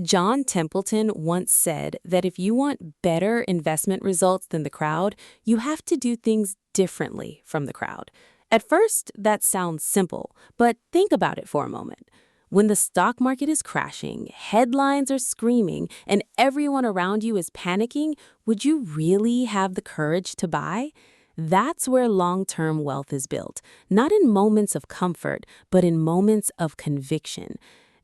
John Templeton once said that if you want better investment results than the crowd, you have to do things differently from the crowd. At first, that sounds simple, but think about it for a moment. When the stock market is crashing, headlines are screaming, and everyone around you is panicking, would you really have the courage to buy? That's where long-term wealth is built, not in moments of comfort, but in moments of conviction.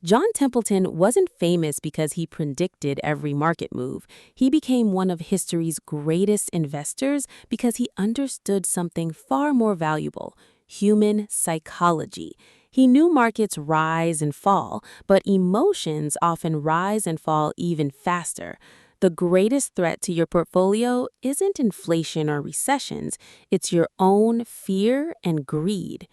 John Templeton wasn't famous because he predicted every market move. He became one of history's greatest investors because he understood something far more valuable: human psychology. He knew markets rise and fall, but emotions often rise and fall even faster. The greatest threat to your portfolio isn't inflation or recessions, it's your own fear and greed.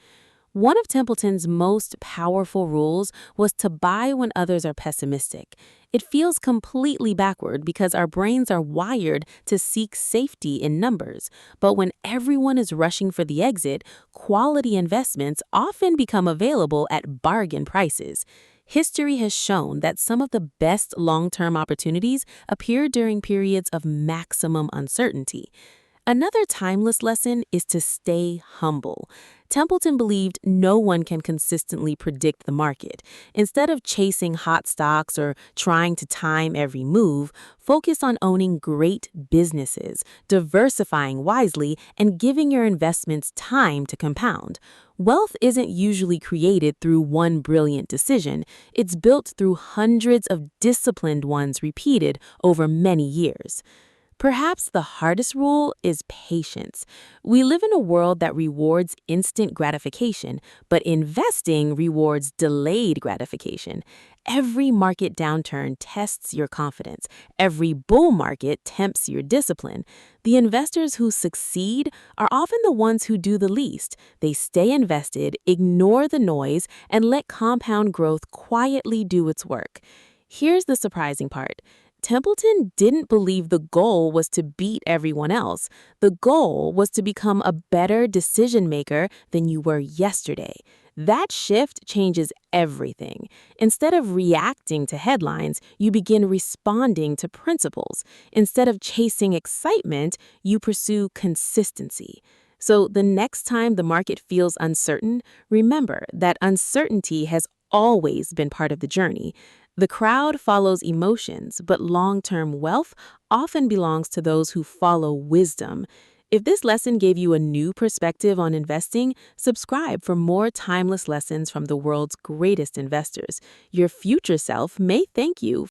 One of Templeton's most powerful rules was to buy when others are pessimistic. It feels completely backward because our brains are wired to seek safety in numbers. But when everyone is rushing for the exit, quality investments often become available at bargain prices. History has shown that some of the best long-term opportunities appear during periods of maximum uncertainty. Another timeless lesson is to stay humble. Templeton believed no one can consistently predict the market. Instead of chasing hot stocks or trying to time every move, focus on owning great businesses, diversifying wisely, and giving your investments time to compound. Wealth isn't usually created through one brilliant decision. It's built through hundreds of disciplined ones repeated over many years. Perhaps the hardest rule is patience. We live in a world that rewards instant gratification, but investing rewards delayed gratification. Every market downturn tests your confidence. Every bull market tempts your discipline. The investors who succeed are often the ones who do the least. They stay invested, ignore the noise, and let compound growth quietly do its work. Here's the surprising part. Templeton didn't believe the goal was to beat everyone else. The goal was to become a better decision maker than you were yesterday. That shift changes everything. Instead of reacting to headlines, you begin responding to principles. Instead of chasing excitement, you pursue consistency. So the next time the market feels uncertain, remember that uncertainty has always been part of the journey. The crowd follows emotions, but long-term wealth often belongs to those who follow wisdom. If this lesson gave you a new perspective on investing, subscribe for more timeless lessons from the world's greatest investors. Your future self may thank you